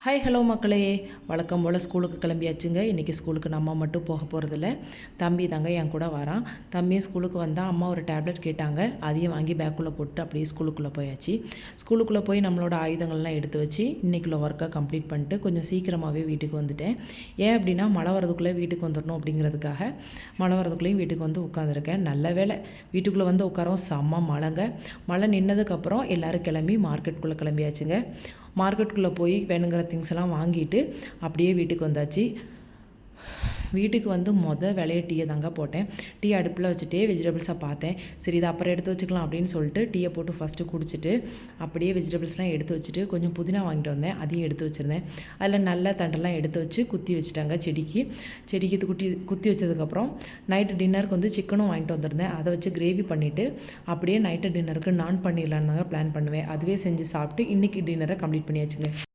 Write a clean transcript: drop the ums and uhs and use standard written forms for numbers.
Hi hello மக்களே, வழக்கம் போல் ஸ்கூலுக்கு கிளம்பியாச்சுங்க. இன்றைக்கி ஸ்கூலுக்கு நம்ம மட்டும் போக போகிறதில்ல, தம்பி தாங்க என் கூட வரான். தம்பியும் ஸ்கூலுக்கு வந்தால் அம்மா ஒரு டேப்லெட் கேட்டாங்க, அதையும் வாங்கி பேக்குள்ளே போட்டு அப்படியே ஸ்கூலுக்குள்ளே போயாச்சு. ஸ்கூலுக்குள்ளே போய் நம்மளோட ஆயுதங்கள்லாம் எடுத்து வச்சு இன்றைக்குள்ள ஒர்க்கை கம்ப்ளீட் பண்ணிட்டு கொஞ்சம் சீக்கிரமாகவே வீட்டுக்கு வந்துட்டேன். ஏன் அப்படின்னா மழை வரதுக்குள்ளே வீட்டுக்கு வந்துடணும் அப்படிங்கிறதுக்காக மழை வரதுக்குள்ளேயும் வீட்டுக்கு வந்து உட்காந்துருக்கேன். நல்ல வேலை வீட்டுக்குள்ளே வந்து உட்காரோம், செம்ம மழைங்க. மழை நின்னதுக்கப்புறம் எல்லோரும் கிளம்பி மார்க்கெட்டுக்குள்ளே கிளம்பியாச்சுங்க. மார்க்கெட்டுக்குள்ளே போய் வேணுங்கிற திங்ஸ் எல்லாம் வாங்கிட்டு அப்படியே வீட்டுக்கு வந்தாச்சு. வீட்டுக்கு வந்து வேலையை டீயை தாங்க போட்டேன். டீ அடுப்பில் வச்சுட்டே வெஜிடபிள்ஸை பார்த்தேன். சரி இதை அப்புறம் எடுத்து வச்சுக்கலாம் அப்படின்னு சொல்லிட்டு டீயை போட்டு ஃபஸ்ட்டு குடிச்சிட்டு அப்படியே வெஜிடபிள்ஸ்லாம் எடுத்து வச்சுட்டு கொஞ்சம் புதினா வாங்கிட்டு வந்தேன், அதையும் எடுத்து வச்சுருந்தேன். அதில் நல்ல தண்டெல்லாம் எடுத்து வச்சு குத்தி வச்சுட்டாங்க செடிக்கு குத்தி வச்சதுக்கப்புறம் நைட்டு டின்னருக்கு வந்து சிக்கனும் வாங்கிட்டு வந்திருந்தேன். அதை வச்சு கிரேவி பண்ணிவிட்டு அப்படியே நைட்டு டின்னருக்கு நான் பண்ணிடலான்னு தாங்க பிளான் பண்ணுவேன். அதுவே செஞ்சு சாப்பிட்டு இன்றைக்கி டின்னரை கம்ப்ளீட் பண்ணியாச்சுங்க.